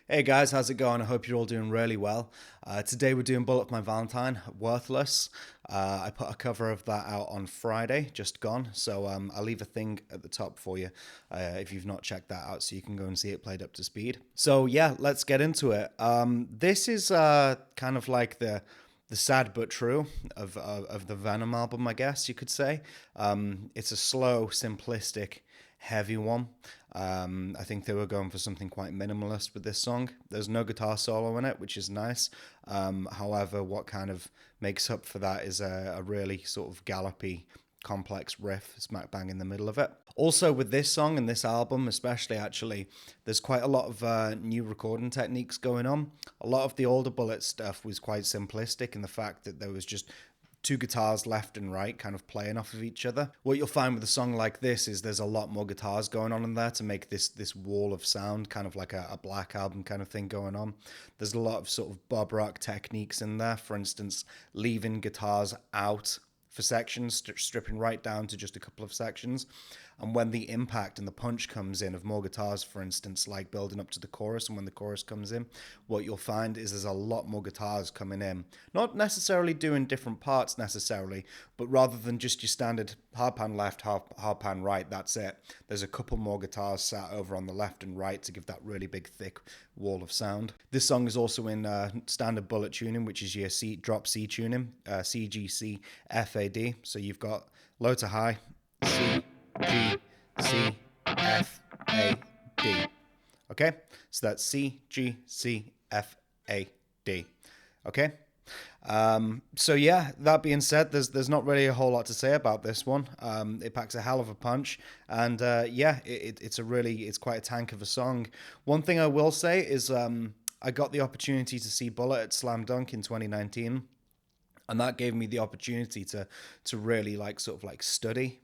Hey guys, how's it going? I hope you're all doing really well. Today we're doing Bullet for My Valentine, Worthless. I put a cover of that out on Friday, just gone. So I'll leave a thing at the top for you if you've not checked that out so you can go and see it played up to speed. So yeah, let's get into it. This is kind of like the sad but true of the Venom album, I guess you could say. It's a slow, simplistic, heavy one. I think they were going for something quite minimalist with this song. There's no guitar solo in it, which is nice. However, what kind of makes up for that is a really sort of gallopy, complex riff smack bang in the middle of it. Also, with this song and this album, especially, actually, there's quite a lot of new recording techniques going on. A lot of the older Bullet stuff was quite simplistic in the fact that there was just two guitars left and right kind of playing off of each other. What you'll find with a song like this is there's a lot more guitars going on in there to make this wall of sound, kind of like a Black Album kind of thing going on. There's a lot of sort of Bob Rock techniques in there. For instance, leaving guitars out for sections, stripping right down to just a couple of sections. And when the impact and the punch comes in of more guitars, for instance, like building up to the chorus, and when the chorus comes in, what you'll find is there's a lot more guitars coming in. Not necessarily doing different parts necessarily, but rather than just your standard hard pan left, hard pan right, that's it. There's a couple more guitars sat over on the left and right to give that really big, thick wall of sound. This song is also in standard Bullet tuning, which is your C drop C tuning, C, G, C, F, A, D. So you've got low to high, C, G, C, F, A, D. Okay? So that's C, G, C, F, A, D. Okay? So yeah, that being said, there's not really a whole lot to say about this one. It packs a hell of a punch, and yeah, it's quite a tank of a song. One thing I will say is I got the opportunity to see Bullet at Slam Dunk in 2019, and that gave me the opportunity to really like sort of like study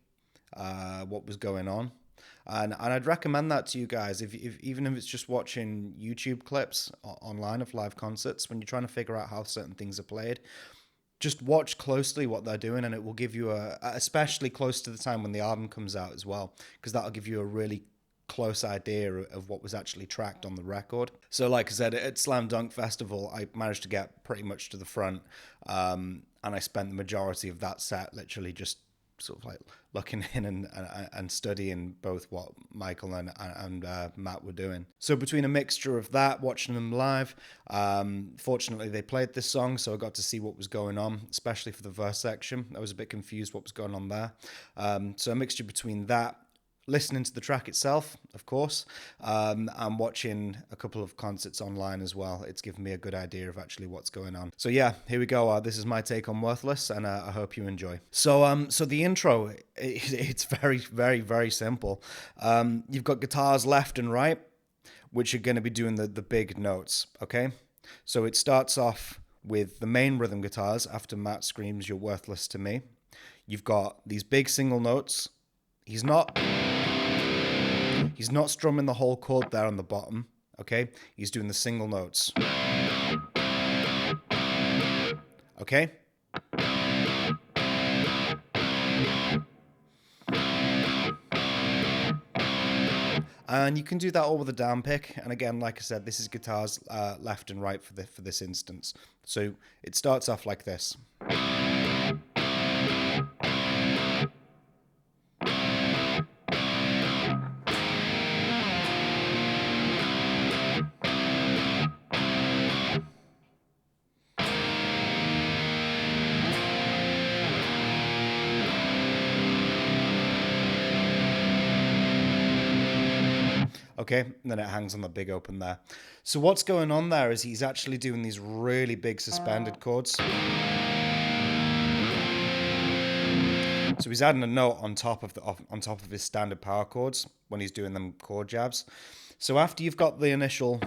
what was going on. And I'd recommend that to you guys, if even if it's just watching YouTube clips online of live concerts, when you're trying to figure out how certain things are played, just watch closely what they're doing, and it will give you especially close to the time when the album comes out as well, because that'll give you a really close idea of what was actually tracked on the record. So like I said, at Slam Dunk Festival, I managed to get pretty much to the front, and I spent the majority of that set literally just sort of like looking in and studying both what Michael and Matt were doing. So between a mixture of that, watching them live, fortunately they played this song, so I got to see what was going on, especially for the verse section. I was a bit confused what was going on there. So a mixture between that, listening to the track itself, of course, and watching a couple of concerts online as well. It's given me a good idea of actually what's going on. So yeah, here we go. This is my take on Worthless, and I hope you enjoy. So the intro, it's very, very, very simple. You've got guitars left and right, which are going to be doing the big notes, okay? So it starts off with the main rhythm guitars after Matt screams, "You're worthless to me." You've got these big single notes. He's not strumming the whole chord there on the bottom, okay? He's doing the single notes. Okay? And you can do that all with a down pick. And again, like I said, this is guitars left and right for this instance. So it starts off like this. Okay, and then it hangs on the big open there. So what's going on there is he's actually doing these really big suspended chords. So he's adding a note on top of his standard power chords when he's doing them chord jabs. So after you've got the initial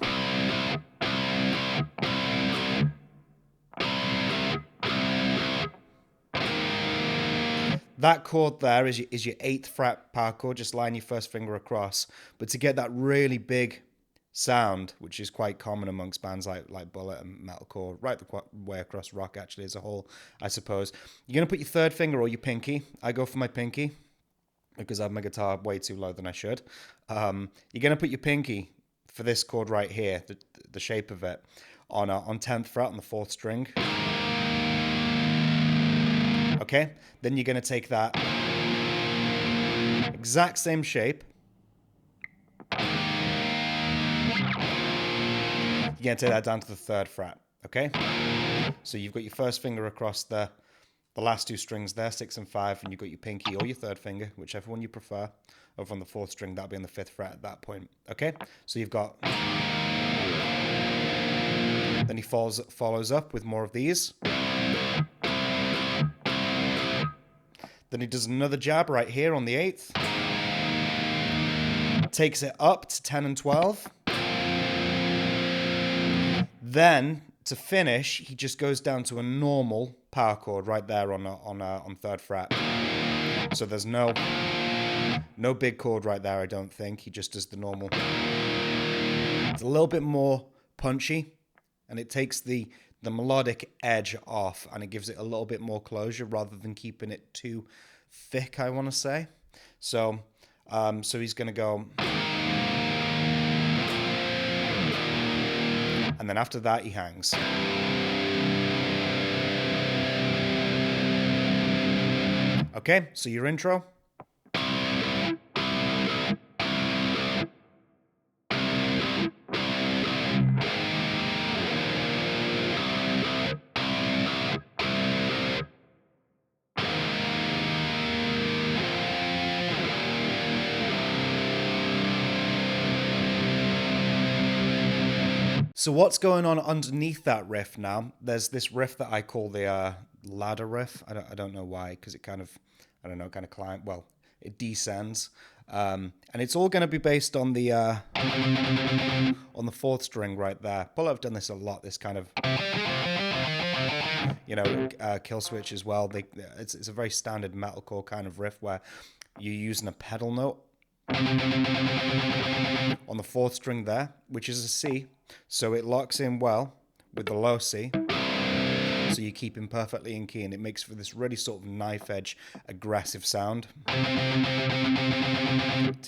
that chord there is your 8th fret power chord, just line your first finger across. But to get that really big sound, which is quite common amongst bands like Bullet and metalcore, right the way across rock actually as a whole, I suppose, you're going to put your third finger or your pinky. I go for my pinky because I have my guitar way too low than I should. You're going to put your pinky for this chord right here, the shape of it, on 10th fret on the 4th string. Okay, then you're going to take that exact same shape. You're going to take that down to the 3rd fret. Okay, so you've got your first finger across the last 2 strings there, 6 and 5, and you've got your pinky or your 3rd finger, whichever one you prefer, over on the 4th string. That'll be on the 5th fret at that point. Okay, so you've got. Then he follows up with more of these. Then he does another jab right here on the 8th. Takes it up to 10 and 12. Then, to finish, he just goes down to a normal power chord right there on 3rd fret. So there's no big chord right there, I don't think. He just does the normal. It's a little bit more punchy, and it takes the melodic edge off, and it gives it a little bit more closure rather than keeping it too thick, I want to say. So he's going to go. And then after that, he hangs. Okay, so your intro. So what's going on underneath that riff now? There's this riff that I call the ladder riff. I don't know why, because it kind of, I don't know, kind of climb. Well, it descends, and it's all going to be based on the 4th string right there. Well, I've done this a lot. This kind of, kill switch as well. It's a very standard metalcore kind of riff where you're using a pedal note on the 4th string there, which is a C. So it locks in well with the low C. So you keep him perfectly in key, and it makes for this really sort of knife edge, aggressive sound to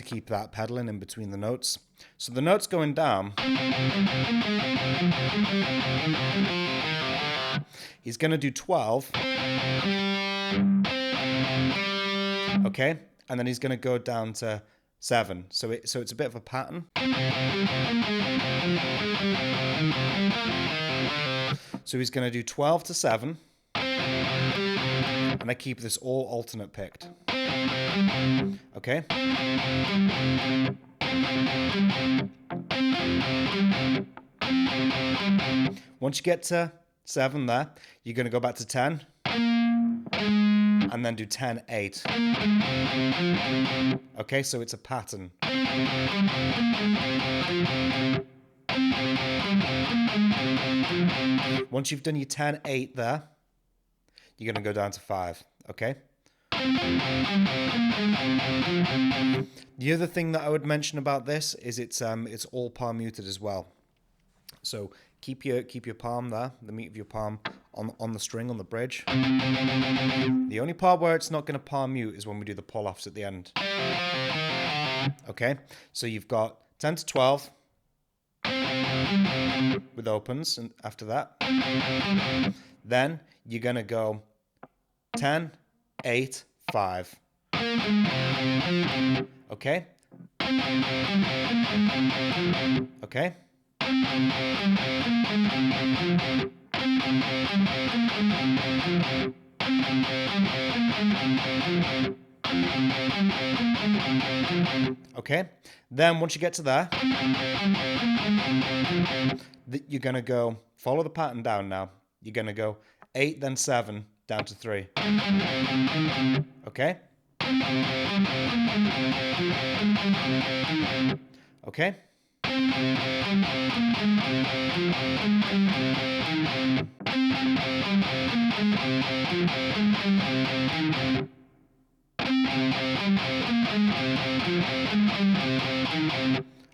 keep that pedaling in between the notes. So the notes going down, he's going to do 12. Okay, and then he's going to go down to 7. So it's a bit of a pattern. So he's going to do 12 to 7. And I keep this all alternate picked. Okay? Once you get to 7 there, you're going to go back to 10. And then do 10, 8. Okay, so it's a pattern. Once you've done your 10, 8 there, you're going to go down to 5. Okay? The other thing that I would mention about this is it's all palm muted as well. So keep your palm there, the meat of your palm on the string, on the bridge. The only part where it's not going to palm mute is when we do the pull-offs at the end. Okay, so you've got 10 to 12 with opens, and after that, then you're going to go 10, 8, 5. Okay? Okay? Okay, then once you get to there, you're going to go, follow the pattern down now. You're going to go 8, then 7, down to 3. Okay? Okay?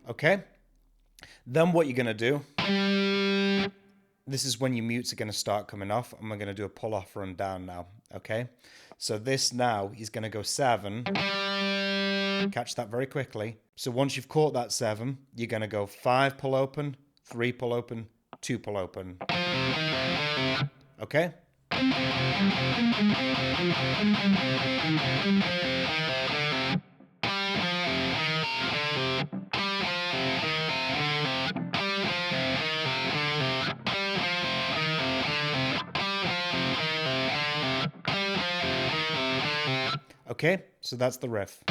Okay? Then what you're going to do, this is when your mutes are going to start coming off, and we're going to do a pull-off run down now. Okay? So this now, he's going to go 7. Catch that very quickly. So once you've caught that 7, you're going to go 5 pull open, 3 pull open, 2 pull open. Okay? Okay, so that's the riff.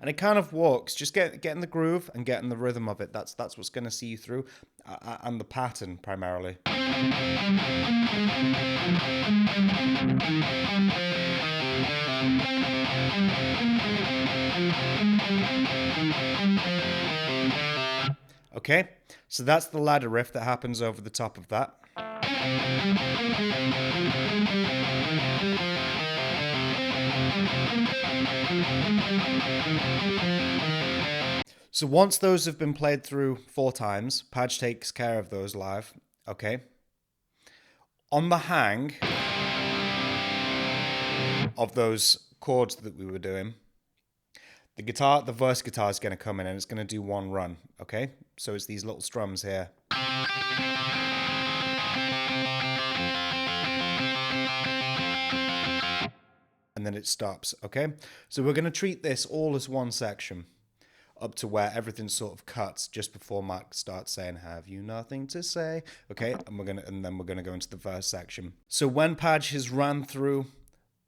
And it kind of walks. Just get in the groove and get in the rhythm of it. That's what's going to see you through, and the pattern primarily. Okay, so that's the ladder riff that happens over the top of that. So once those have been played through 4 times, Padge takes care of those live, okay? On the hang of those chords that we were doing, the verse guitar is going to come in and it's going to do one run, okay? So it's these little strums here. And then it stops, okay? So we're going to treat this all as one section up to where everything sort of cuts just before Mark starts saying, "Have you nothing to say?" Okay, and then we're gonna go into the verse section. So when Padge has ran through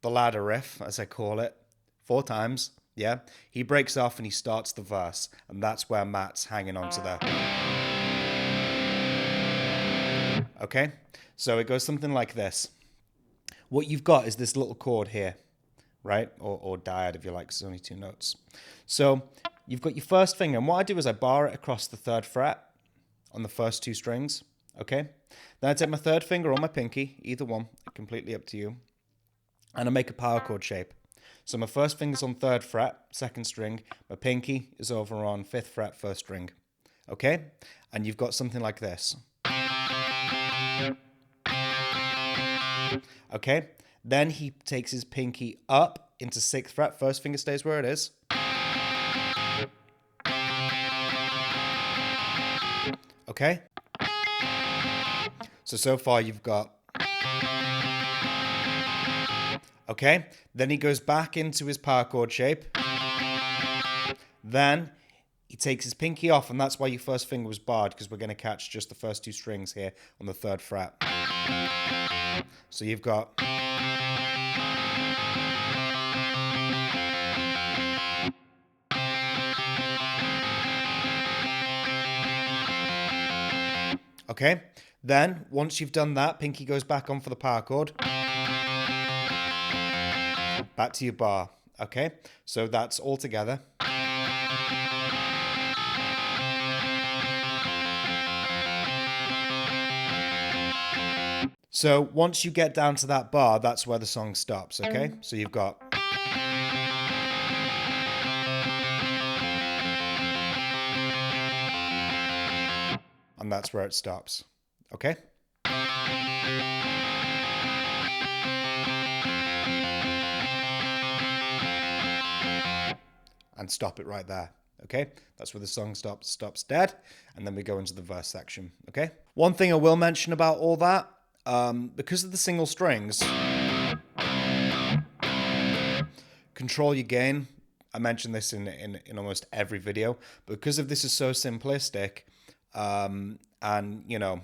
the ladder riff, as I call it, 4 times, yeah, he breaks off and he starts the verse, and that's where Matt's hanging on to there. Okay, so it goes something like this. What you've got is this little chord here, right? Or dyad if you like, 'cause it's only 2 notes. So you've got your first finger, and what I do is I bar it across the 3rd fret on the first 2 strings, okay? Then I take my 3rd finger or my pinky, either one, completely up to you, and I make a power chord shape. So my first finger's on 3rd fret, 2nd string, my pinky is over on 5th fret, 1st string, okay? And you've got something like this. Okay? Then he takes his pinky up into 6th fret, 1st finger stays where it is. Okay? So far you've got... Okay? Then he goes back into his power chord shape. Then he takes his pinky off, and that's why your first finger was barred, because we're going to catch just the first 2 strings here on the 3rd fret. So you've got... Okay, then once you've done that, pinky goes back on for the power chord. Back to your bar. Okay, so that's all together. So once you get down to that bar, that's where the song stops, okay? So you've got... And that's where it stops, okay? And stop it right there, okay? That's where the song stops dead, and then we go into the verse section, okay? One thing I will mention about all that, because of the single strings, control your gain. I mentioned this in almost every video, but because of this is so simplistic, and you know,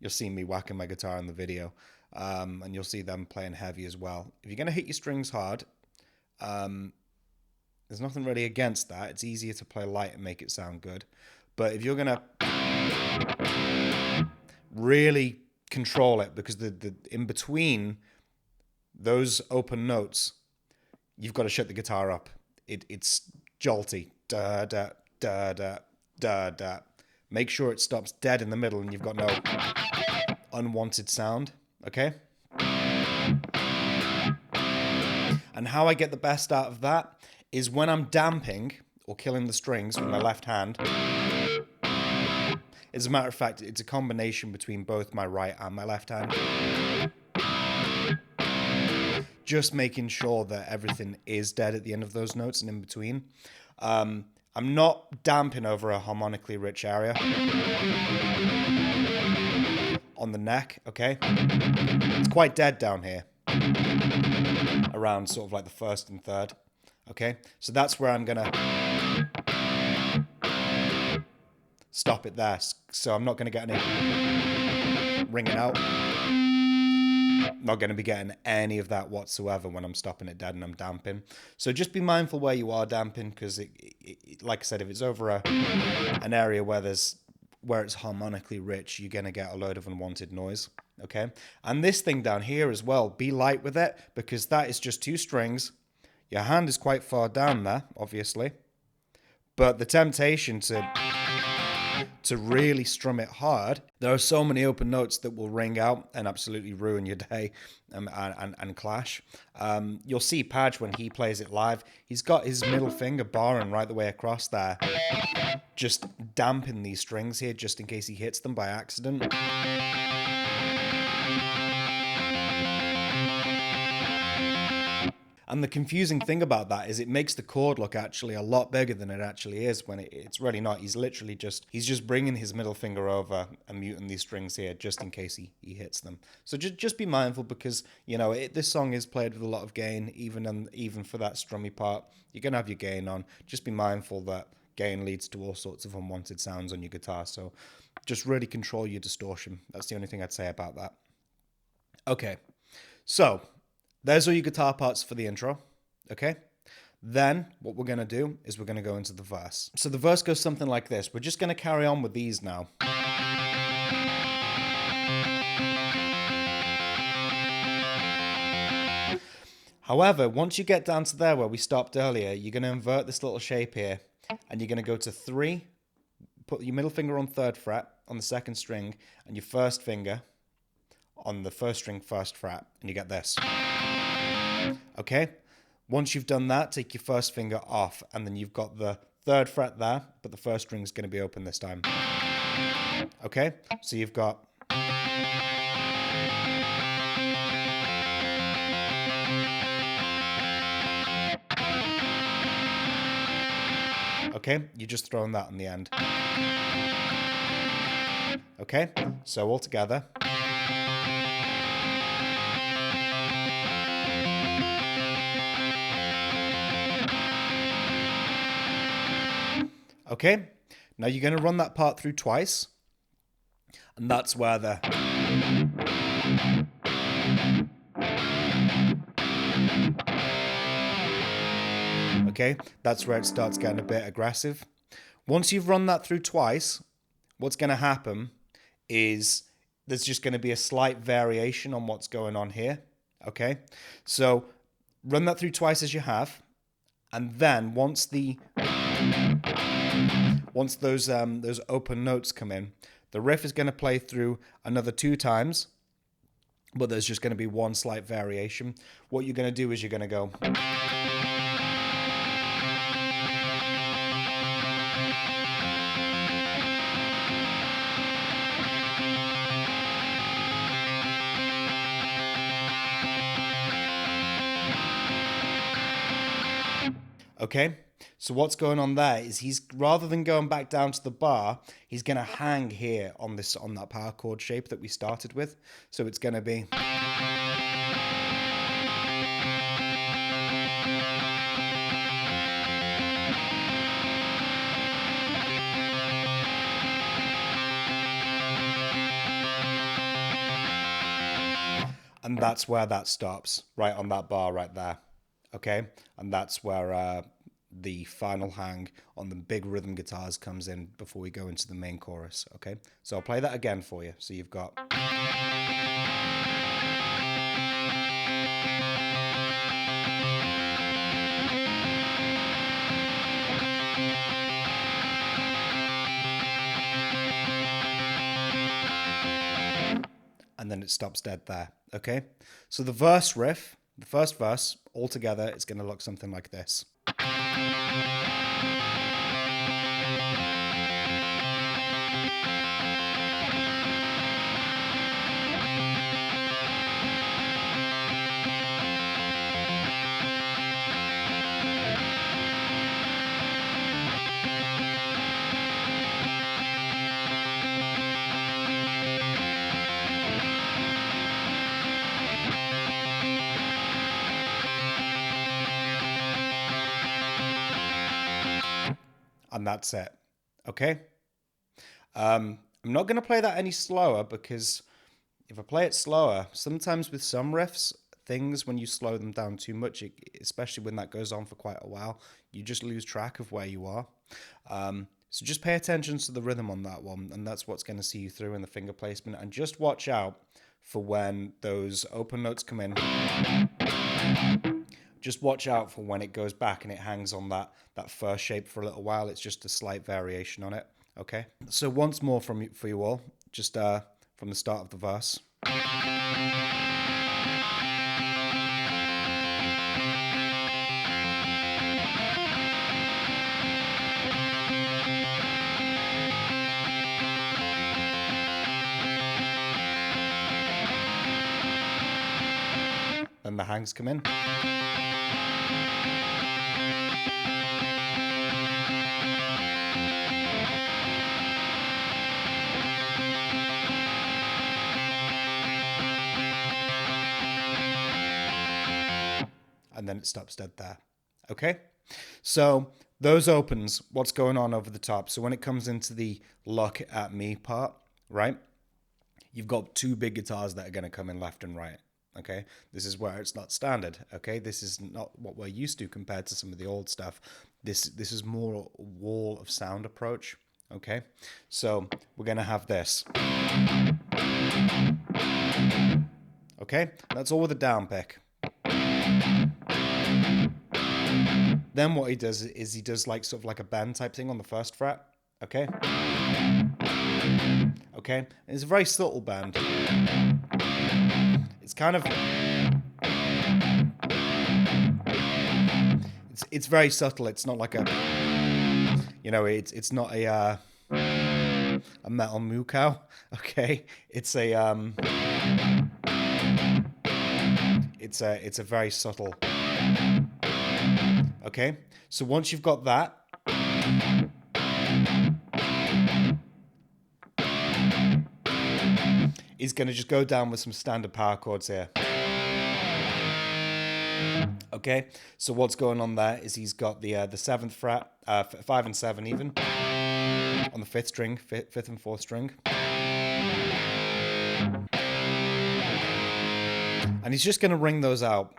you'll see me whacking my guitar in the video, and you'll see them playing heavy as well. If you're going to hit your strings hard, there's nothing really against that. It's easier to play light and make it sound good. But if you're going to really control it, because the in between those open notes, you've got to shut the guitar up. It's jolty. Da, da, da, da, da, da. Make sure it stops dead in the middle and you've got no unwanted sound, okay? And how I get the best out of that is when I'm damping or killing the strings with my left hand. As a matter of fact, it's a combination between both my right and my left hand. Just making sure that everything is dead at the end of those notes and in between. I'm not damping over a harmonically rich area on the neck, okay? It's quite dead down here, around sort of like the first and third, okay? So that's where I'm gonna stop it there. So I'm not gonna get any ringing out. Not going to be getting any of that whatsoever when I'm stopping it dead and I'm damping. So just be mindful where you are damping, because like I said, if it's over an area where it's harmonically rich, you're going to get a load of unwanted noise. Okay, and this thing down here as well, be light with it, because that is just 2 strings. Your hand is quite far down there, obviously, but the temptation to really strum it hard, there are so many open notes that will ring out and absolutely ruin your day and clash. You'll see Padge when he plays it live, he's got his middle finger barring right the way across there, just damping these strings here just in case he hits them by accident. And the confusing thing about that is it makes the chord look actually a lot bigger than it actually is, when it's really not. He's just bringing his middle finger over and muting these strings here just in case he hits them. So just be mindful, because, you know, this song is played with a lot of gain, even for that strummy part. You're going to have your gain on. Just be mindful that gain leads to all sorts of unwanted sounds on your guitar. So just really control your distortion. That's the only thing I'd say about that. Okay, so there's all your guitar parts for the intro, okay? Then what we're going to do is we're going to go into the verse. So the verse goes something like this. We're just going to carry on with these now. However, once you get down to there where we stopped earlier, you're going to invert this little shape here, and you're going to go to 3, put your middle finger on 3rd fret on the 2nd string, and your 1st finger on the 1st string 1st fret, and you get this. Okay, once you've done that, take your 1st finger off, and then you've got the 3rd fret there, but the 1st string is going to be open this time. Okay, so you've got okay, you're just throwing that on the end. Okay, so all together. Okay, now you're going to run that part through twice, and that's where the okay, that's where it starts getting a bit aggressive. Once you've run that through twice, what's going to happen is there's just going to be a slight variation on what's going on here. Okay, so run that through twice as you have, and then once those open notes come in, the riff is going to play through another 2 times, but there's just going to be one slight variation. What you're going to do is you're going to go okay, so what's going on there is he's, rather than going back down to the bar, he's going to hang here on that power chord shape that we started with. So it's going to be and that's where that stops, right on that bar right there. Okay, and that's where the final hang on the big rhythm guitars comes in before we go into the main chorus. Okay, so I'll play that again for you. So you've got and then it stops dead there. Okay, so the verse riff, the first verse altogether, it's going to look something like this. And that's it. Okay. I'm not going to play that any slower, because if I play it slower, sometimes with some riffs, things, when you slow them down too much, especially when that goes on for quite a while, you just lose track of where you are. So just pay attention to the rhythm on that one, and that's what's going to see you through in the finger placement. And just watch out for when those open notes come in. Just watch out for when it goes back and it hangs on that first shape for a little while. It's just a slight variation on it. Okay. So once more for you all, just from the start of the verse. Then the hangs come in. And then it stops dead there. Okay? So those opens, what's going on over the top. So when it comes into the look at me part, right? You've got two big guitars that are going to come in left and right. Okay? This is where it's not standard. Okay? This is not what we're used to compared to some of the old stuff. This is more a wall of sound approach. Okay? So we're going to have this. Okay? That's all with a down pick. Then what he does is he does like sort of like a bend type thing on the first fret. Okay? Okay? And it's a very subtle bend. It's kind of... It's very subtle. It's not like a... You know, it's not a metal moo cow. Okay? It's a... It's a very subtle... Okay, so once you've got that, he's going to just go down with some standard power chords here. Okay, so what's going on there is he's got the 7th fret, 5 and 7 even, on the 5th string, 5th and 4th string. And he's just going to ring those out.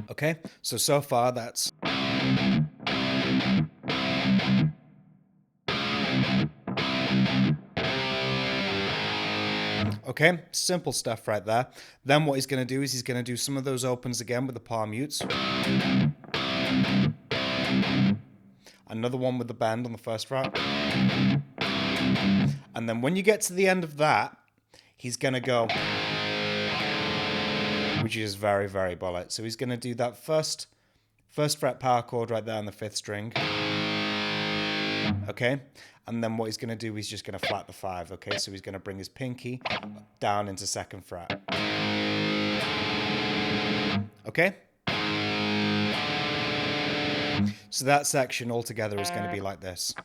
Okay, so far that's... Okay, simple stuff right there. Then what he's going to do is he's going to do some of those opens again with the palm mutes. Another one with the bend on the first fret. And then when you get to the end of that, he's going to go... which is very, very bullet. So he's going to do that first fret power chord right there on the 5th string. Okay? And then what he's going to do, he's just going to flat the 5. Okay? So he's going to bring his pinky down into 2nd fret. Okay? So that section altogether is going to be like this.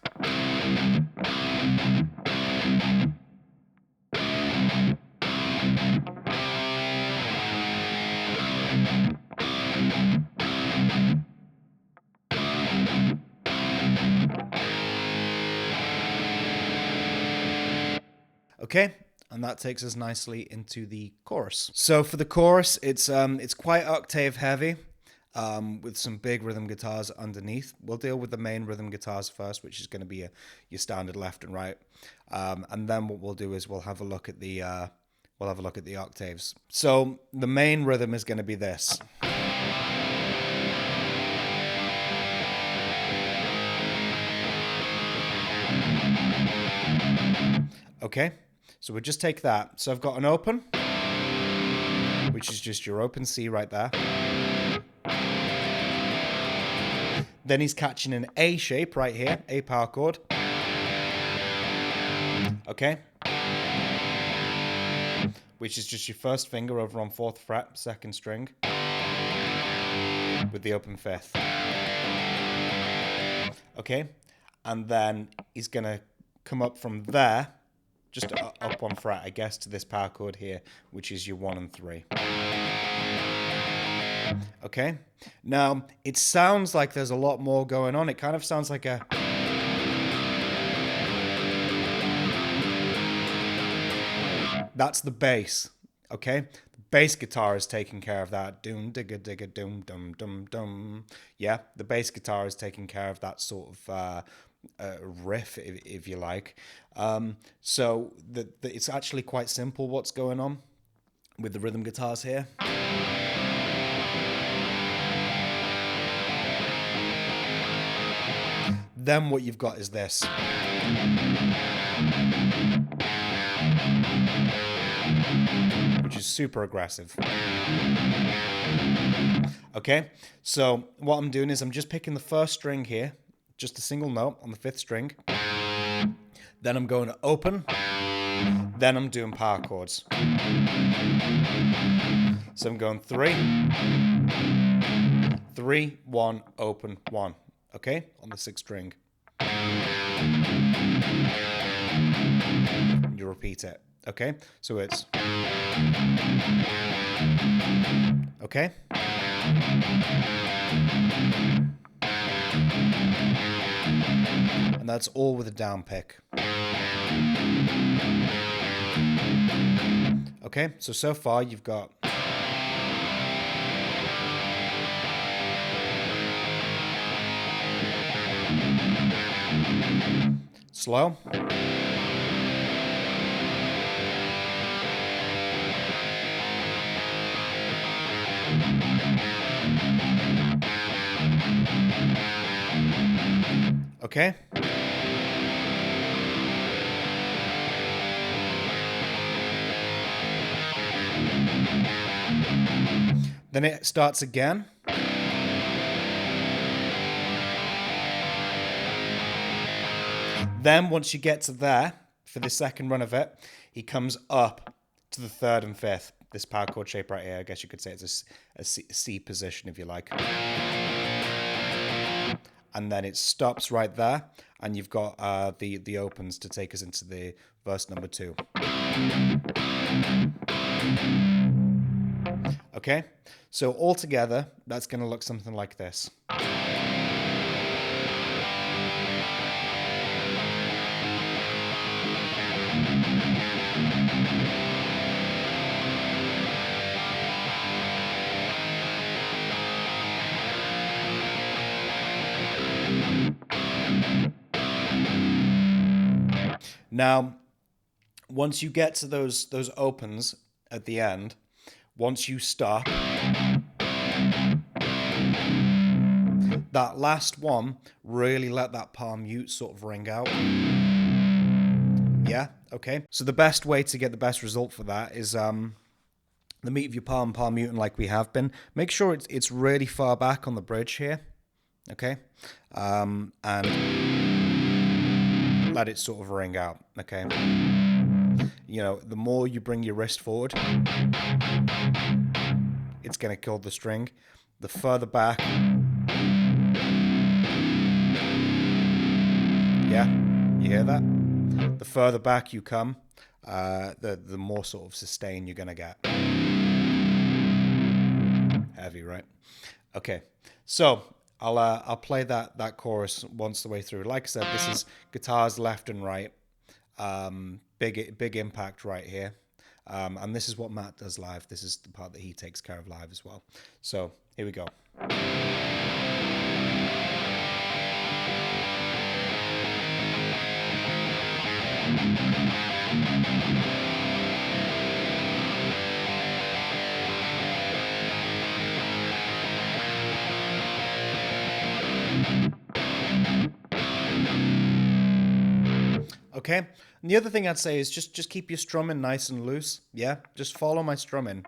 Okay, and that takes us nicely into the chorus. So for the chorus, it's quite octave heavy, with some big rhythm guitars underneath. We'll deal with the main rhythm guitars first, which is going to be your standard left and right, and then what we'll do is we'll have a look at the octaves. So the main rhythm is going to be this. Okay, so we'll just take that. So I've got an open, which is just your open C right there. Then he's catching an A shape right here, A power chord. Okay? Which is just your first finger over on 4th fret, 2nd string, with the open 5th. Okay? And then he's going to come up from there, just up 1 fret, I guess, to this power chord here, which is your 1 and 3. Okay? Now, it sounds like there's a lot more going on. It kind of sounds like a... That's the bass, okay? The bass guitar is taking care of that. Doom, digga, digga, doom, dum, dum, dum. Yeah, the bass guitar is taking care of that sort of riff, if you like. So it's actually quite simple what's going on with the rhythm guitars here. Then what you've got is this. Which is super aggressive. Okay, so what I'm doing is I'm just picking the 1st string here, just a single note on the 5th string. Then I'm going to open. Then I'm doing power chords. So I'm going 3, 3, 1, open, 1. Okay, on the 6th string. You repeat it. Okay, so it's... Okay. And that's all with a down pick. Okay, so far you've got... Slow. Okay. Then it starts again. Then once you get to there, for the 2nd run of it, he comes up to the 3rd and 5th. This power chord shape right here, I guess you could say it's a C position if you like. And then it stops right there, and you've got the opens to take us into the verse number 2. Okay, so altogether, that's going to look something like this. Now, once you get to those opens at the end, once you stop, that last one, really let that palm mute sort of ring out. Yeah, okay. So the best way to get the best result for that is the meat of your palm muting like we have been. Make sure it's really far back on the bridge here, okay? And let it sort of ring out, okay? You know, the more you bring your wrist forward, it's going to kill the string. The further back, yeah, you hear that? The further back you come, the more sort of sustain you're going to get. Heavy, right? Okay, so I'll play that chorus once the way through. Like I said, this is guitars left and right. Big impact right here. And this is what Matt does live. This is the part that he takes care of live as well. So here we go. Okay, and the other thing I'd say is just keep your strumming nice and loose. Yeah, just follow my strumming.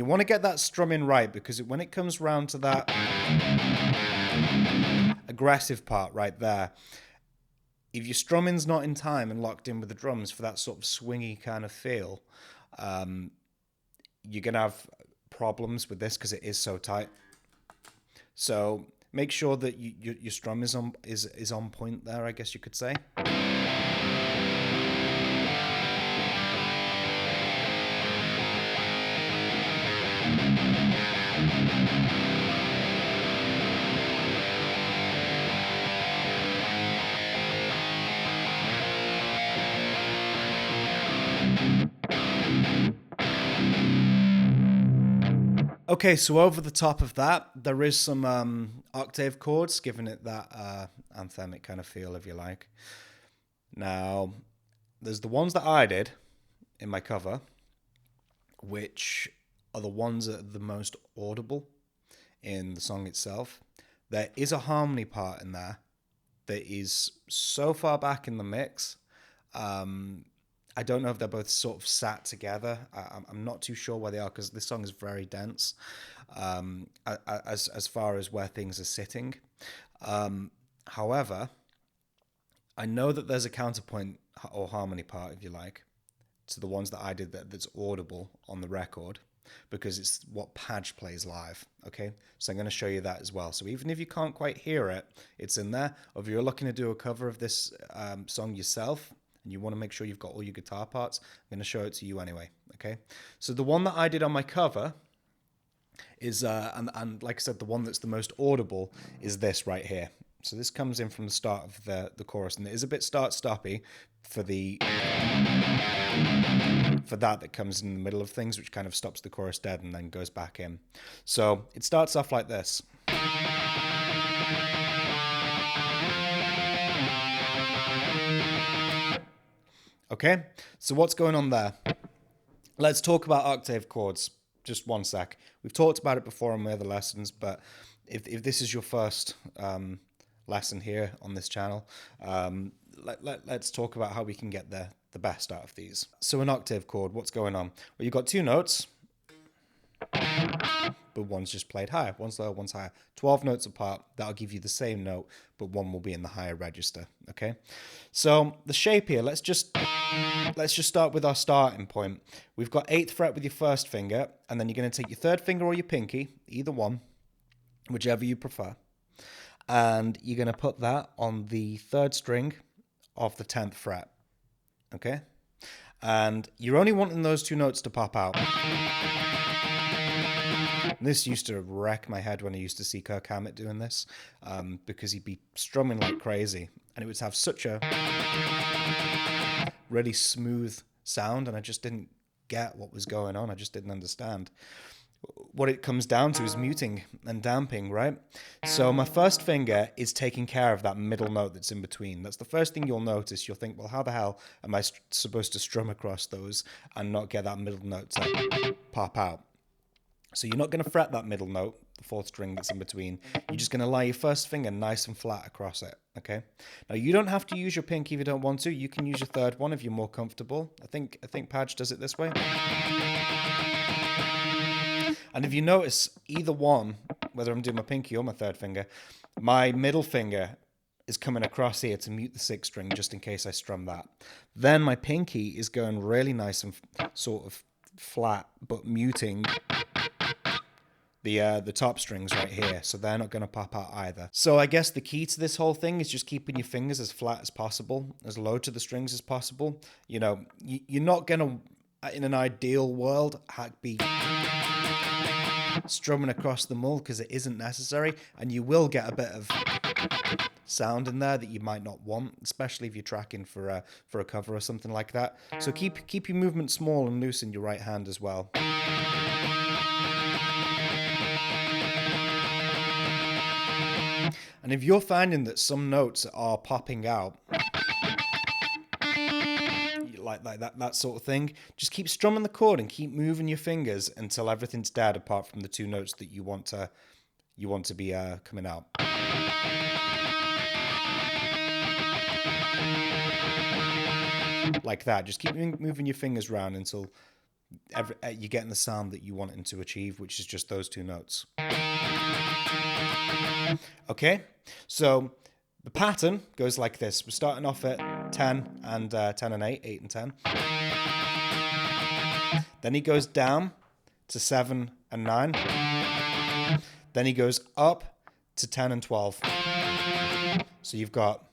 you want to get that strumming right, because when it comes round to that aggressive part right there, if your strumming's not in time and locked in with the drums for that sort of swingy kind of feel, you're going to have problems with this because it is so tight. So make sure that your strum is on point there, I guess you could say. Okay, so over the top of that, there is some octave chords, giving it that anthemic kind of feel, if you like. Now, there's the ones that I did in my cover, which are the ones that are the most audible in the song itself. There is a harmony part in there that is so far back in the mix. I don't know if they're both sort of sat together. I'm not too sure where they are, because this song is very dense as far as where things are sitting. However, I know that there's a counterpoint or harmony part, if you like, to the ones that I did that's audible on the record, because it's what Padge plays live, okay? So I'm going to show you that as well. So even if you can't quite hear it, it's in there. Or if you're looking to do a cover of this song yourself, and you want to make sure you've got all your guitar parts, I'm going to show it to you anyway, okay? So the one that I did on my cover is, and like I said, the one that's the most audible is this right here. So this comes in from the start of the chorus, and it is a bit start-stoppy for that comes in the middle of things, which kind of stops the chorus dead and then goes back in. So it starts off like this. Okay, so what's going on there? Let's talk about octave chords. Just one sec. We've talked about it before on my other lessons, but if this is your first lesson here on this channel, let's talk about how we can get the best out of these. So an octave chord, what's going on? Well, you've got two notes, but one's just played higher. One's lower, one's higher. 12 notes apart, that'll give you the same note, but one will be in the higher register, okay? So the shape here, let's just start with our starting point. We've got 8th fret with your first finger, and then you're going to take your third finger or your pinky, either one, whichever you prefer, and you're going to put that on the 3rd string of the 10th fret, okay? And you're only wanting those two notes to pop out. This used to wreck my head when I used to see Kirk Hammett doing this, because he'd be strumming like crazy, and it would have such a really smooth sound, and I just didn't get what was going on. I just didn't understand. What it comes down to is muting and damping, right? So my first finger is taking care of that middle note that's in between. That's the first thing you'll notice. You'll think, well, how the hell am I supposed to strum across those and not get that middle note to pop out? So you're not going to fret that middle note, the 4th string that's in between. You're just going to lie your first finger nice and flat across it, okay? Now, you don't have to use your pinky if you don't want to. You can use your 3rd one if you're more comfortable. I think Padge does it this way. And if you notice, either one, whether I'm doing my pinky or my 3rd finger, my middle finger is coming across here to mute the 6th string, just in case I strum that. Then my pinky is going really nice and sort of flat, but muting the top strings right here, so they're not going to pop out either. So I guess the key to this whole thing is just keeping your fingers as flat as possible, as low to the strings as possible. You know, you're not going to, in an ideal world, be strumming across the mull, because it isn't necessary, and you will get a bit of sound in there that you might not want, especially if you're tracking for a cover or something like that. So keep your movement small and loose in your right hand as well. And if you're finding that some notes are popping out, like that sort of thing, just keep strumming the chord and keep moving your fingers until everything's dead, apart from the two notes that you want to be coming out. Like that. Just keep moving your fingers around until you're getting the sound that you want it to achieve, which is just those two notes. Okay, so the pattern goes like this. We're starting off at 10 and 10 and 8, 8 and 10. Then he goes down to 7 and 9. Then he goes up to 10 and 12. So you've got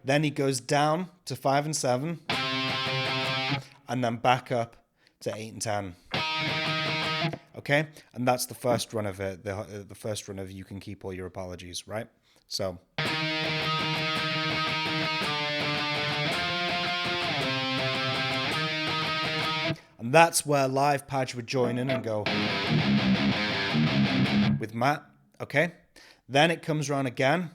then he goes down to 5 and 7, and then back up to 8 and 10. Okay, and that's the first run of it. The first run of You Can Keep All Your Apologies, right? So. And that's where live Padge would join in and go with Matt. Okay, then it comes around again.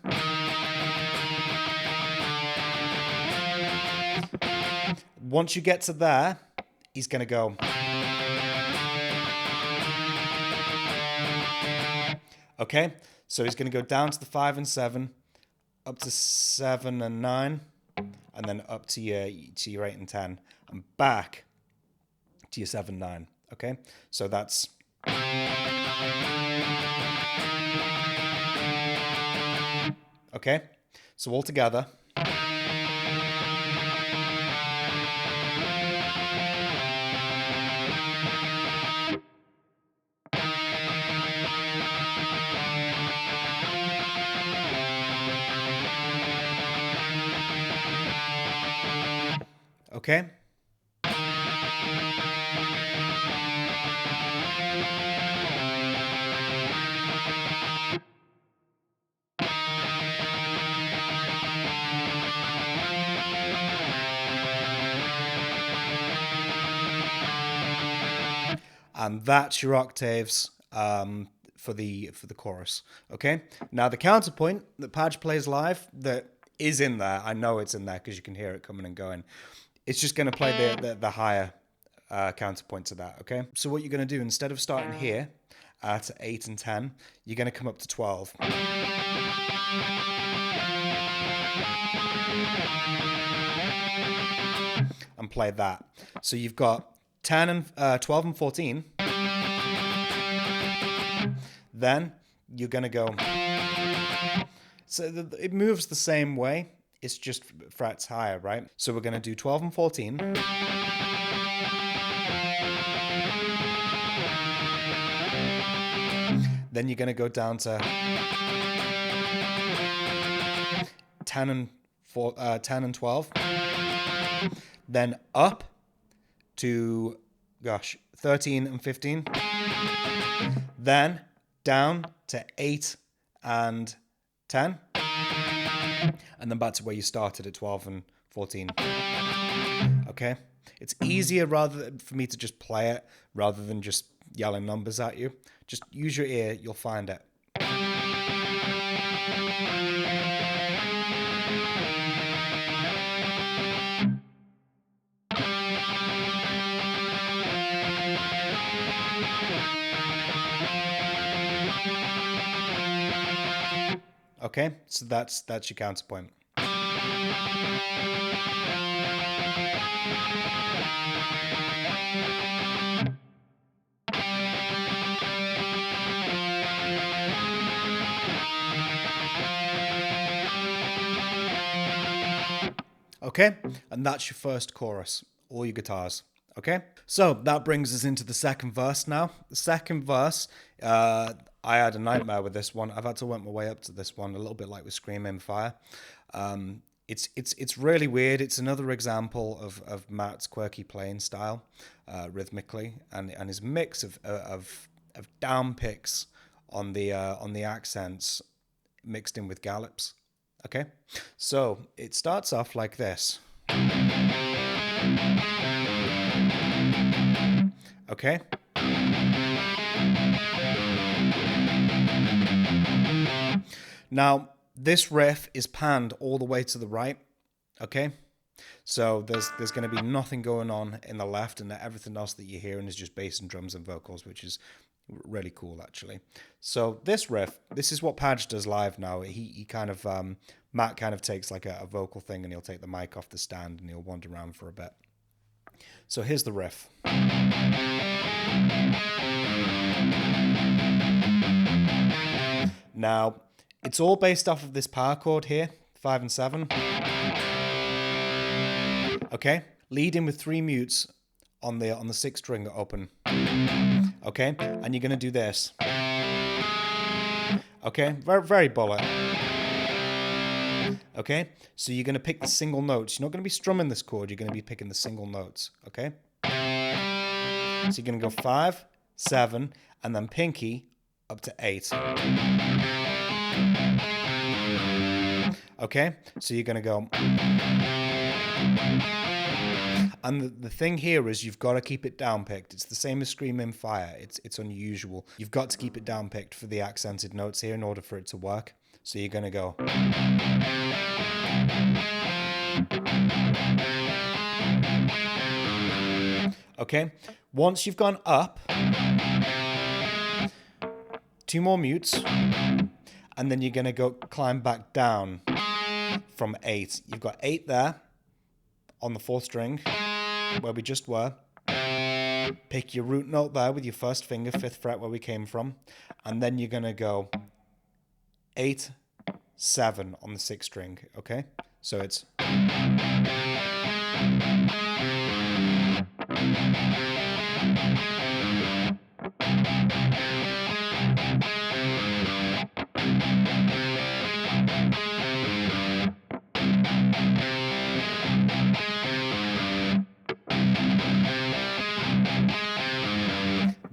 Once you get to there, he's going to go. Okay, so he's going to go down to the 5 and 7, up to 7 and 9, and then up to your 8 and 10, and back to your 7, 9. Okay, so that's. Okay, so all together. Okay. And that's your octaves for the chorus. Okay. Now the counterpoint that Padge plays live that is in there. I know it's in there because you can hear it coming and going. It's just going to play the higher counterpoint to that, okay? So what you're going to do, instead of starting here at 8 and 10, you're going to come up to 12. And play that. So you've got 10 and 12 and 14. Then you're going to go. So it moves the same way. It's just frets higher, right? So we're going to do 12 and 14. Then you're going to go down to 10 and 12. Then up to, 13 and 15. Then down to 8 and 10. And then back to where you started at 12 and 14. Okay? It's easier for me to just play it rather than just yelling numbers at you. Just use your ear, you'll find it. Okay, so that's your counterpoint. Okay, and that's your first chorus, all your guitars. Okay, so that brings us into the second verse now. The second verse, I had a nightmare with this one. I've had to work my way up to this one, a little bit like with Scream Aim Fire. It's really weird. It's another example of Matt's quirky playing style, rhythmically, and his mix of down picks on the accents mixed in with gallops. Okay, so it starts off like this. Okay. Now, this riff is panned all the way to the right, okay? So there's going to be nothing going on in the left, and everything else that you're hearing is just bass and drums and vocals, which is really cool actually. So this riff, this is what Padge does live now. He kind of Matt kind of takes like a vocal thing, and he'll take the mic off the stand and he'll wander around for a bit. So here's the riff. Now it's all based off of this power chord here, 5 and 7. Okay, lead in with 3 mutes on the 6th string open. Okay, and you're gonna do this. Okay, very bullet. Okay, so you're gonna pick the single notes. You're not gonna be strumming this chord. You're gonna be picking the single notes. Okay, so you're gonna go 5, 7, and then pinky up to 8. Okay, so you're gonna go. And the thing here is you've got to keep it down picked. It's the same as Screaming Fire. It's unusual. You've got to keep it down picked for the accented notes here in order for it to work. So you're going to go. Okay. Once you've gone up, 2 more mutes, and then you're going to go climb back down from 8. You've got 8 there on the 4th string, where we just were. Pick your root note there with your first finger, 5th fret where we came from, and then you're gonna go 8, 7 on the 6th string. Okay, so it's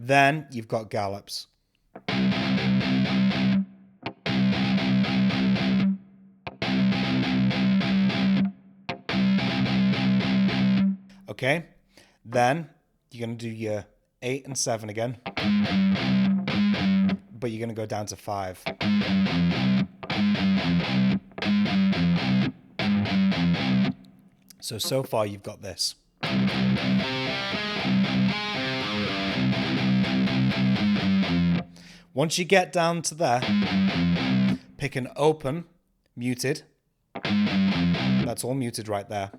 then you've got gallops. Okay, then you're going to do your 8 and 7 again, but you're going to go down to 5. So far you've got this. Once you get down to there, pick an open, muted. That's all muted right there.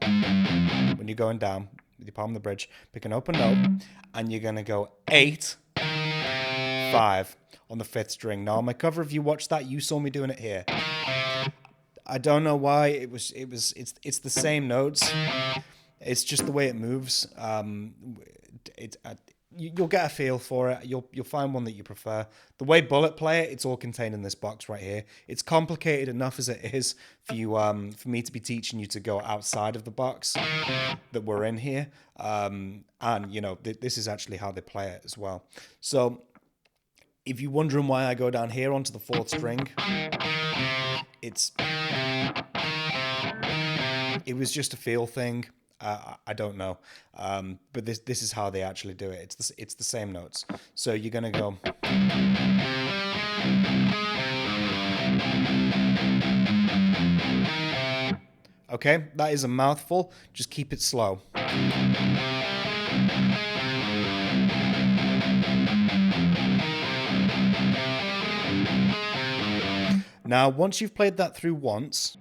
When you're going down with your palm on the bridge, pick an open note, and you're going to go 8, 5 on the 5th string. Now on my cover, if you watched that, you saw me doing it here. I don't know why. It's the same notes. It's just the way it moves. You'll get a feel for it. You'll find one that you prefer. The way Bullet play it, it's all contained in this box right here. It's complicated enough as it is for you, for me to be teaching you to go outside of the box that we're in here. And you know, this is actually how they play it as well. So if you're wondering why I go down here onto the 4th string, it was just a feel thing. I don't know, but this is how they actually do it. It's the same notes. So you're gonna go. Okay, that is a mouthful. Just keep it slow. Now, once you've played that through once,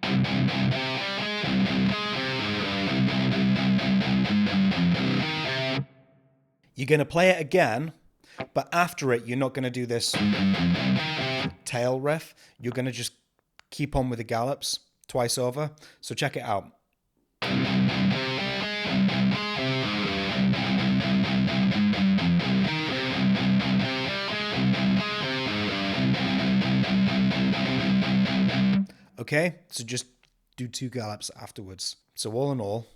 you're going to play it again, but after it, you're not going to do this tail riff. You're going to just keep on with the gallops twice over. So check it out. Okay, so just do 2 gallops afterwards. So all in all.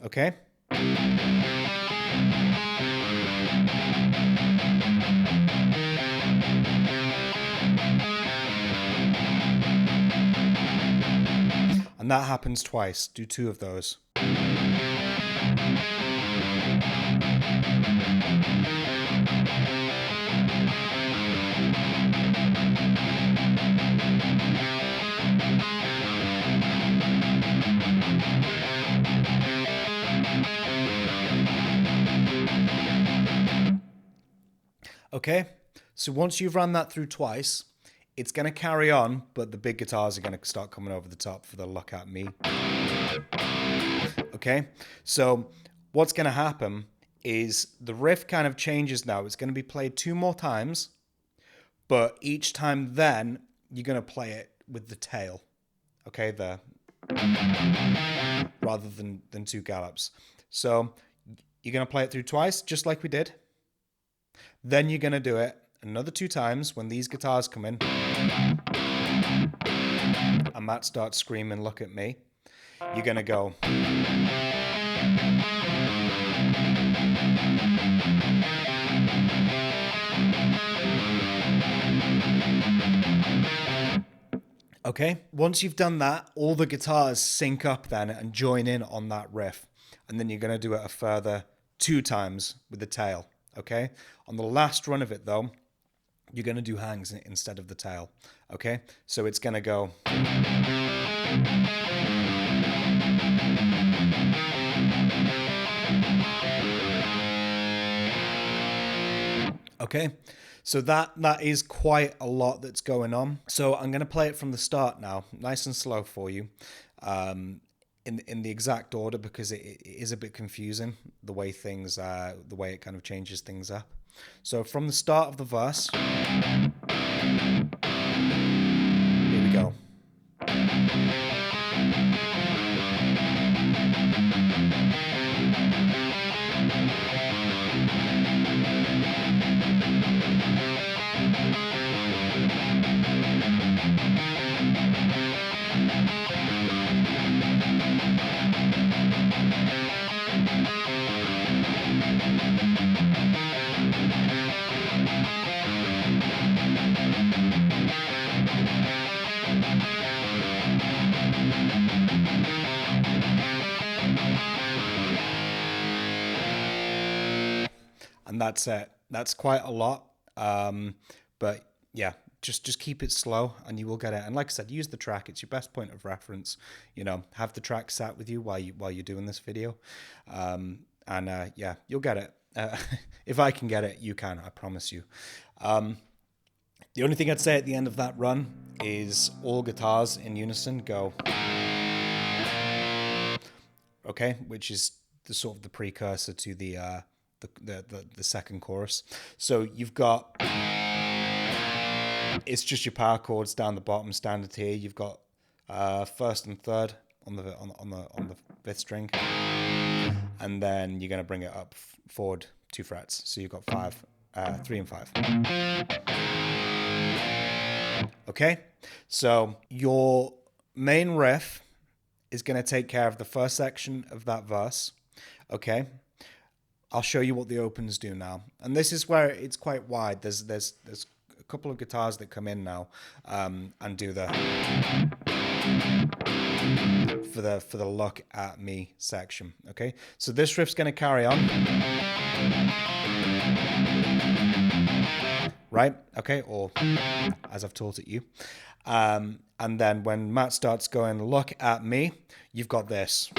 Okay. And that happens twice. Do 2 of those. Okay, so once you've run that through twice, it's going to carry on, but the big guitars are going to start coming over the top for the Look At Me. Okay, so what's going to happen is the riff kind of changes now. It's going to be played 2 more times, but each time then you're going to play it with the tail. Okay, rather than 2 gallops. So you're going to play it through twice, just like we did. Then you're going to do it another 2 times when these guitars come in. And Matt starts screaming, "Look at me." You're going to go. Okay, once you've done that, all the guitars sync up then and join in on that riff. And then you're going to do it a further 2 times with the tail. Okay, on the last run of it though, you're going to do hangs instead of the tail. Okay, so it's going to go. Okay, so that is quite a lot that's going on. So I'm going to play it from the start now, nice and slow for you, in the exact order, because it is a bit confusing the way things, the way it kind of changes things up. So from the start of the verse, here we go. And that's it. That's quite a lot. But yeah, just keep it slow and you will get it. And like I said, use the track. It's your best point of reference. You know, have the track sat with you while you're doing this video. Yeah, you'll get it. If I can get it, you can, I promise you. The only thing I'd say at the end of that run is all guitars in unison go. Okay, which is the sort of the precursor to the second chorus. So you've got, it's just your power chords down the bottom standard here. You've got first and third on the 5th string, and then you're going to bring it up forward 2 frets. So you've got 3 and 5. Okay, so your main riff is going to take care of the first section of that verse. Okay, I'll show you what the opens do now, and this is where it's quite wide. There's a couple of guitars that come in now and do the for the Look At Me section. Okay, so this riff's going to carry on, right? Okay, or as I've taught it you, and then when Matt starts going "Look At Me," you've got this.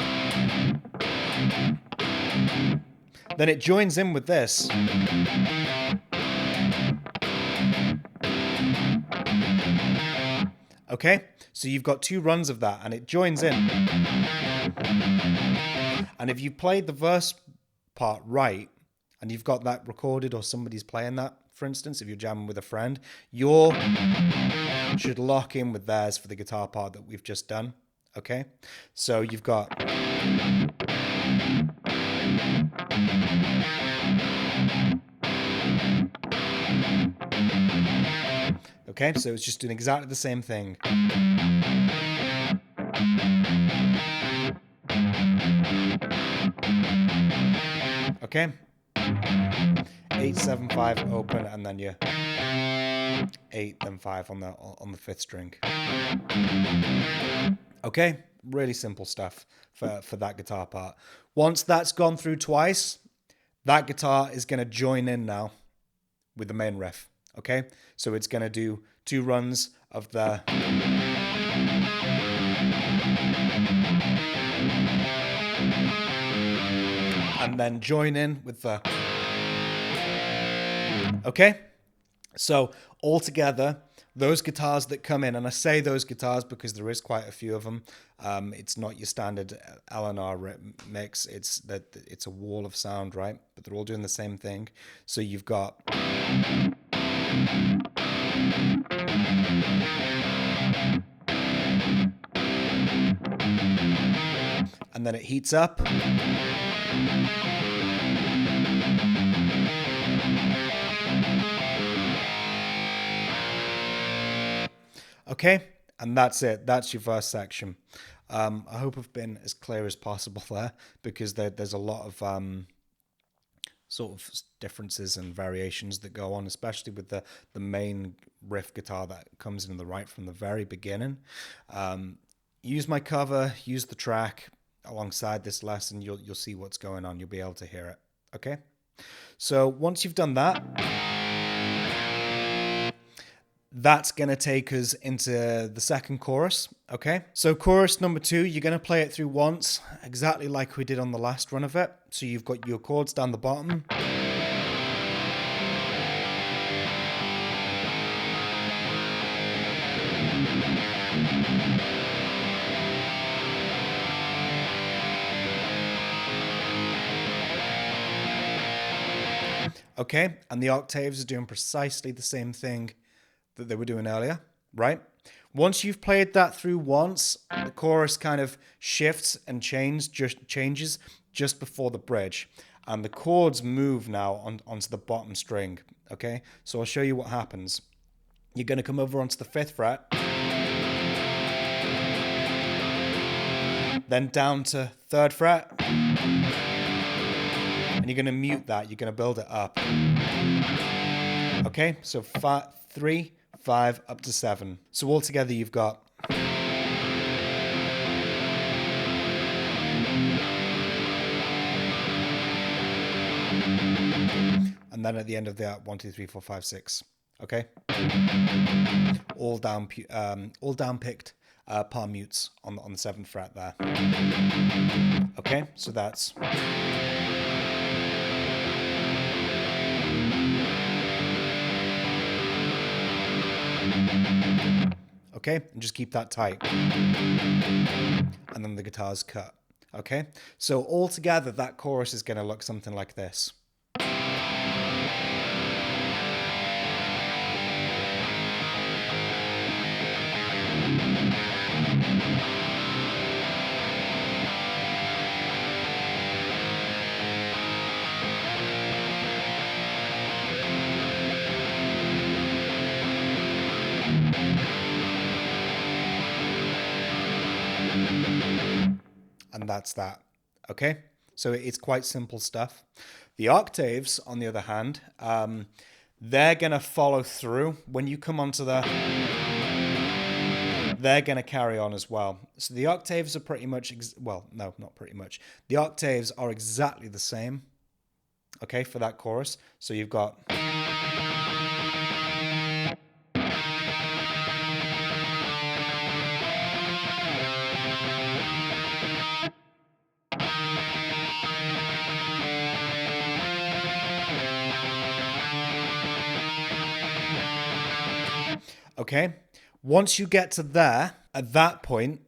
Then it joins in with this. Okay, so you've got 2 runs of that and it joins in. And if you played the verse part right and you've got that recorded or somebody's playing that, for instance, if you're jamming with a friend, yours should lock in with theirs for the guitar part that we've just done. Okay, so you've got. Okay, so it's just doing exactly the same thing. Okay, 8, 7, 5 open, and then you 8, then 5 on the 5th string. Okay, really simple stuff for that guitar part. Once that's gone through twice, that guitar is going to join in now with the main riff. Okay, so it's going to do 2 runs of the and then join in with the. Okay, So altogether, those guitars that come in, and I say those guitars because there is quite a few of them. It's not your standard L&R mix. It's a wall of sound, right? But they're all doing the same thing. So you've got, and then it heats up. Okay, and that's it. That's your first section. I hope I've been as clear as possible there, because there's a lot of sort of differences and variations that go on, especially with the main riff guitar that comes in the right from the very beginning. Use my cover, use the track alongside this lesson. You'll see what's going on. You'll be able to hear it. Okay, so once you've done that, that's going to take us into the second chorus, okay? So chorus number 2, you're going to play it through once, exactly like we did on the last run of it. So you've got your chords down the bottom. Okay, and the octaves are doing precisely the same thing that they were doing earlier, right? Once you've played that through once, the chorus kind of shifts and changes just before the bridge. And the chords move now onto the bottom string, okay? So I'll show you what happens. You're going to come over onto the 5th fret, then down to 3rd fret, and you're going to mute that. You're going to build it up. Okay, so 3, 5, up to 7. So altogether you've got, and then at the end of that, 1, 2, 3, 4, 5, 6. Okay, all down picked palm mutes on the 7th fret there. Okay, so that's. Okay, and just keep that tight. And then the guitar's cut. Okay, so altogether that chorus is going to look something like this. And that's that. Okay, so it's quite simple stuff. The octaves, on the other hand, they're going to follow through. When you come onto they're going to carry on as well. So the octaves are pretty much, well, no, not pretty much. The octaves are exactly the same, okay, for that chorus. So you've got. Okay, once you get to there, at that point,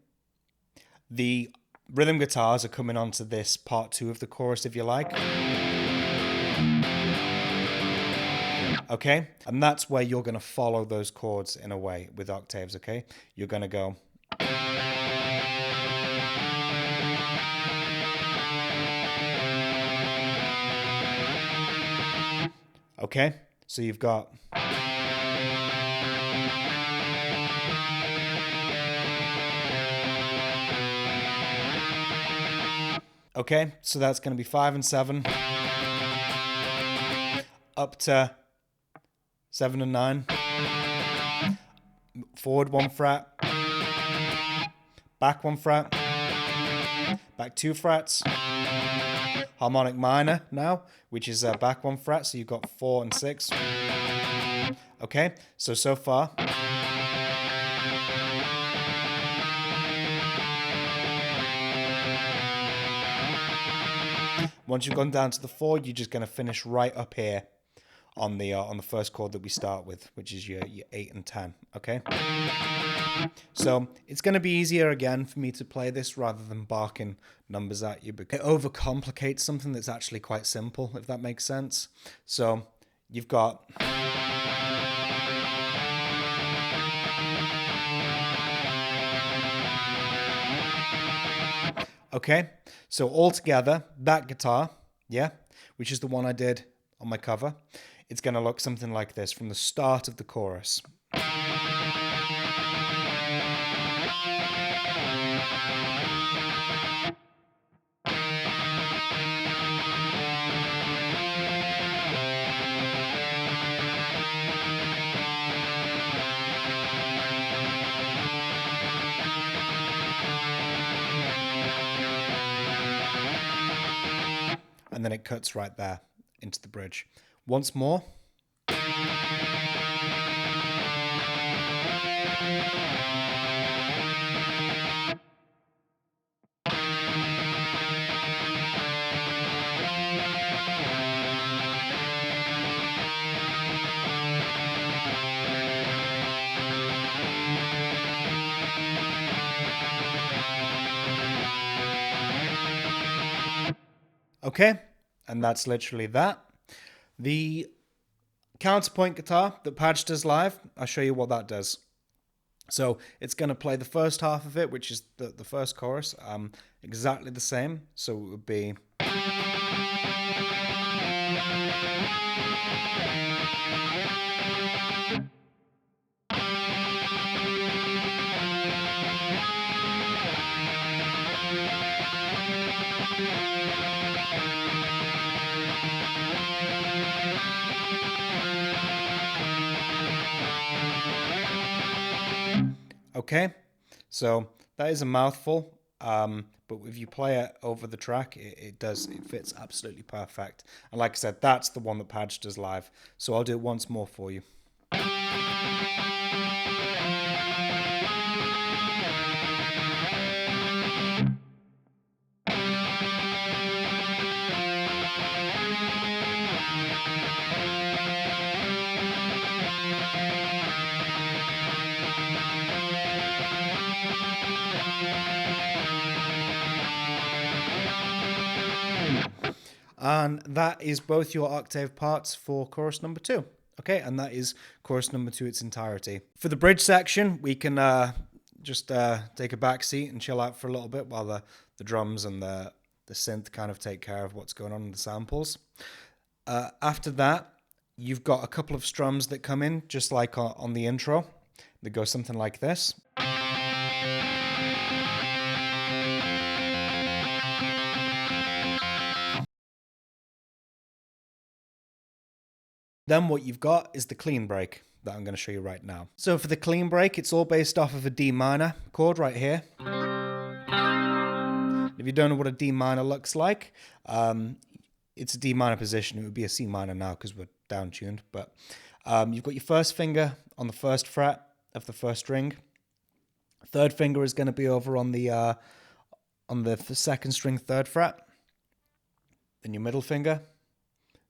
the rhythm guitars are coming onto this part 2 of the chorus, if you like. Okay, and that's where you're going to follow those chords in a way with octaves, okay? You're going to go. Okay, so you've got. Okay, so that's going to be 5 and 7. Up to 7 and 9. Forward 1 fret. Back 1 fret. Back 2 frets. Harmonic minor now, which is back 1 fret, so you've got 4 and 6. Okay, so far. Once you've gone down to the 4, you're just going to finish right up here on the first chord that we start with, which is your 8 and 10. Okay, so it's going to be easier again for me to play this rather than barking numbers at you, because it overcomplicates something that's actually quite simple, if that makes sense. So you've got okay, so all together, that guitar, yeah, which is the one I did on my cover, it's going to look something like this from the start of the chorus. And then it cuts right there into the bridge. Once more. Okay, and that's literally that. The counterpoint guitar that Patch does live, I'll show you what that does. So it's going to play the first half of it, which is the first chorus, exactly the same. So it would be... Okay, so that is a mouthful, but if you play it over the track, it fits absolutely perfect. And like I said, that's the one that Padge does live. So I'll do it once more for you. And that is both your octave parts for chorus number 2. Okay, and that is chorus number 2 its entirety. For the bridge section, we can just take a back seat and chill out for a little bit while the drums and the synth kind of take care of what's going on in the samples. After that, you've got a couple of strums that come in, just like on the intro. They go something like this. Then what you've got is the clean break that I'm going to show you right now. So for the clean break, it's all based off of a D minor chord right here. If you don't know what a D minor looks like, it's a D minor position. It would be a C minor now because we're down tuned. But you've got your first finger on the first fret of the first string. Third finger is going to be over on the second string, third fret. Then your middle finger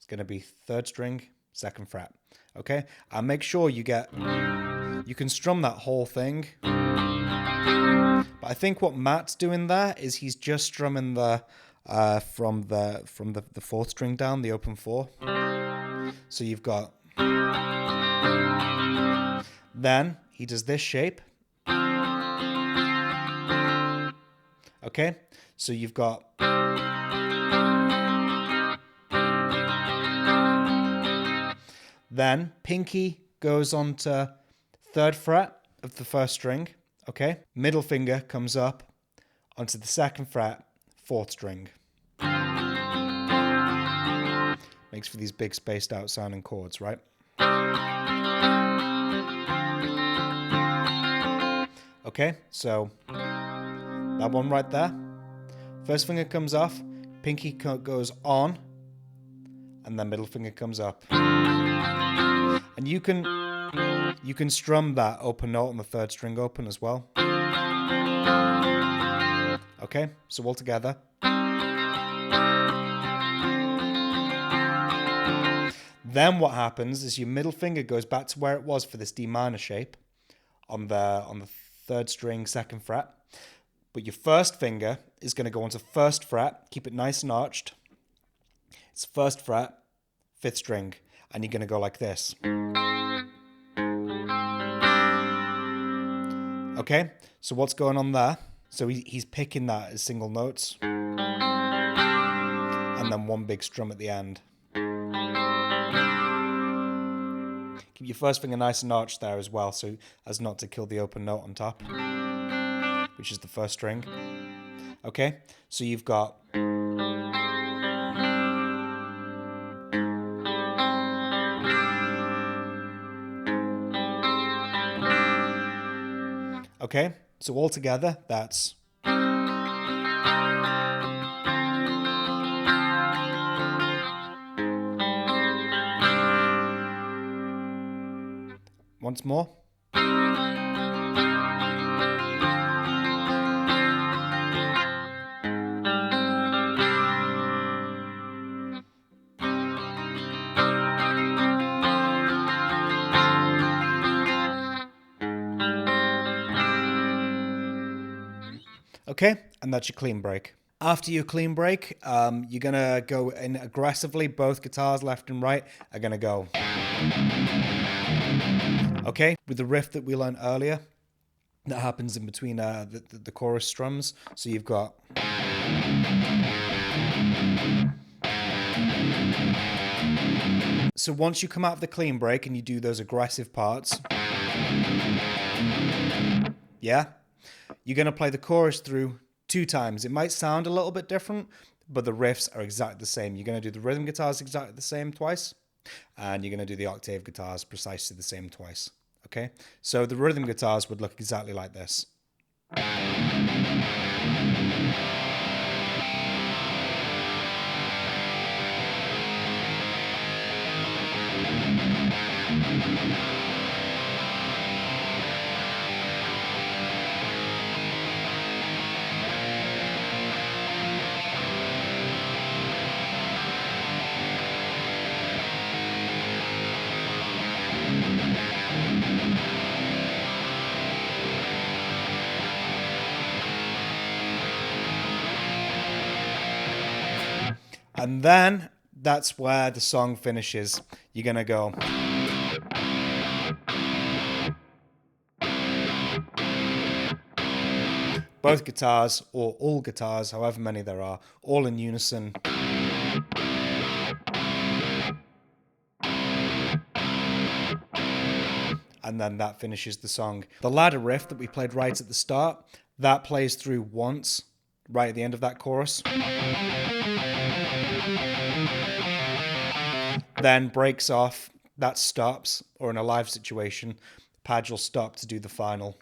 is going to be third string, second fret. Okay, and make sure you can strum that whole thing. But I think what Matt's doing there is he's just strumming the from the fourth string down, the open 4. So you've got, then he does this shape. Okay, so you've got, then pinky goes on to third fret of the first string. Okay, middle finger comes up onto the second fret, fourth string. Makes for these big spaced out sounding chords, right? Okay, so that one right there. First finger comes off, pinky goes on, and then middle finger comes up. And you can strum that open note on the third string open as well. Okay, so all Then what happens is your middle finger goes back to where it was for this D minor shape on the third string, second fret. But your first finger is going to go onto first fret, keep it nice and arched. It's first fret, fifth string, and you're going to go like this. Okay, so what's going on there? So he's picking that as single notes, and then one big strum at the end. Keep your first finger nice and arched there as well, so as not to kill the open note on top, which is the first string. Okay, so you've got okay, so all together that's once more. Okay, and that's your clean break. After your clean break, you're gonna go in aggressively. Both guitars, left and right, are gonna go. Okay, with the riff that we learned earlier, that happens in between the chorus strums. So you've got. So once you come out of the clean break and you do those aggressive parts, yeah, you're going to play the chorus through 2 times. It might sound a little bit different, but the riffs are exactly the same. You're going to do the rhythm guitars exactly the same twice, and you're going to do the octave guitars precisely the same twice. Okay? So the rhythm guitars would look exactly like this. And then that's where the song finishes. You're going to go. Both guitars, or all guitars, however many there are, all in unison. And then that finishes the song. The ladder riff that we played right at the start, that plays through once, right at the end of that chorus. Then breaks off, that stops, or in a live situation, pad will stop to do the final.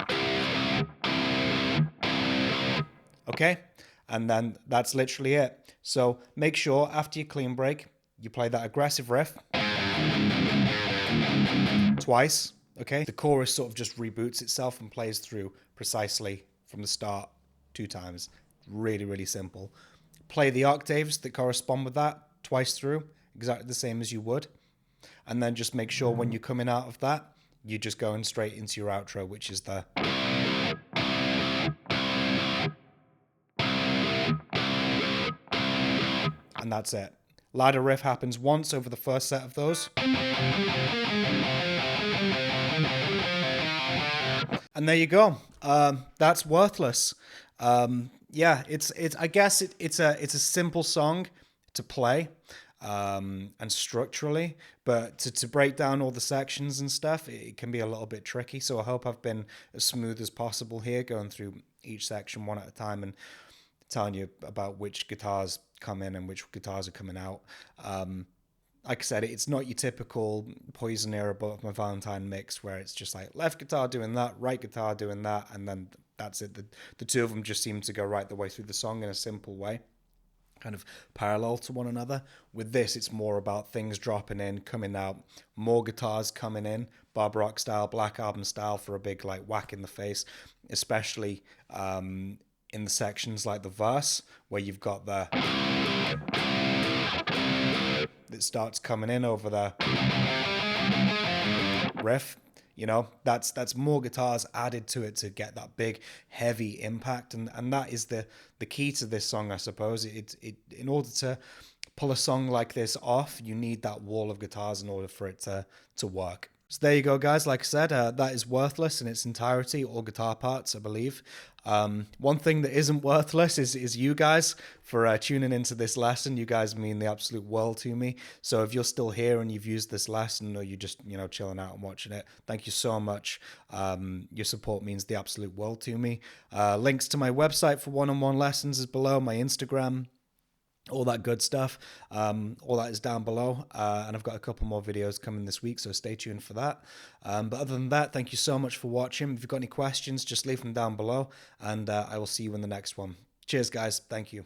Okay? And then that's literally it. So make sure after your clean break, you play that aggressive riff twice. Okay? The chorus sort of just reboots itself and plays through precisely from the start 2 times. Really, really simple. Play the octaves that correspond with that twice through, exactly the same as you would. And then just make sure when you're coming out of that, you're just going straight into your outro, which is the. And that's it. Ladder riff happens once over the first set of those. And there you go. That's Worthless. Yeah, it's. I guess it's a simple song to play, and structurally, but to break down all the sections and stuff, it can be a little bit tricky. So I hope I've been as smooth as possible here, going through each section one at a time and telling you about which guitars come in and which guitars are coming out. Like I said, it's not your typical Poison era Bullet of My Valentine mix where it's just like left guitar doing that, right guitar doing that, and then that's it. The two of them just seem to go right the way through the song in a simple way, kind of parallel to one another. With this, it's more about things dropping in, coming out, more guitars coming in, Bob Rock style, Black Album style, for a big like whack in the face, especially in the sections like the verse where you've got the that starts coming in over the riff. You know, that's more guitars added to it to get that big, heavy impact, and that is the key to this song, I suppose. It in order to pull a song like this off, you need that wall of guitars in order for it to work. So there you go, guys. Like I said, that is Worthless in its entirety, all guitar parts, I believe. One thing that isn't worthless is you guys for tuning into this lesson. You guys mean the absolute world to me. So if you're still here and you've used this lesson, or you're just, you know, chilling out and watching it, thank you so much. Your support means the absolute world to me. Links to my website for one-on-one lessons is below, my Instagram, all that good stuff. All that is down below, and I've got a couple more videos coming this week, so stay tuned for that. But other than that, thank you so much for watching. If you've got any questions, just leave them down below, and I will see you in the next one. Cheers, guys. Thank you.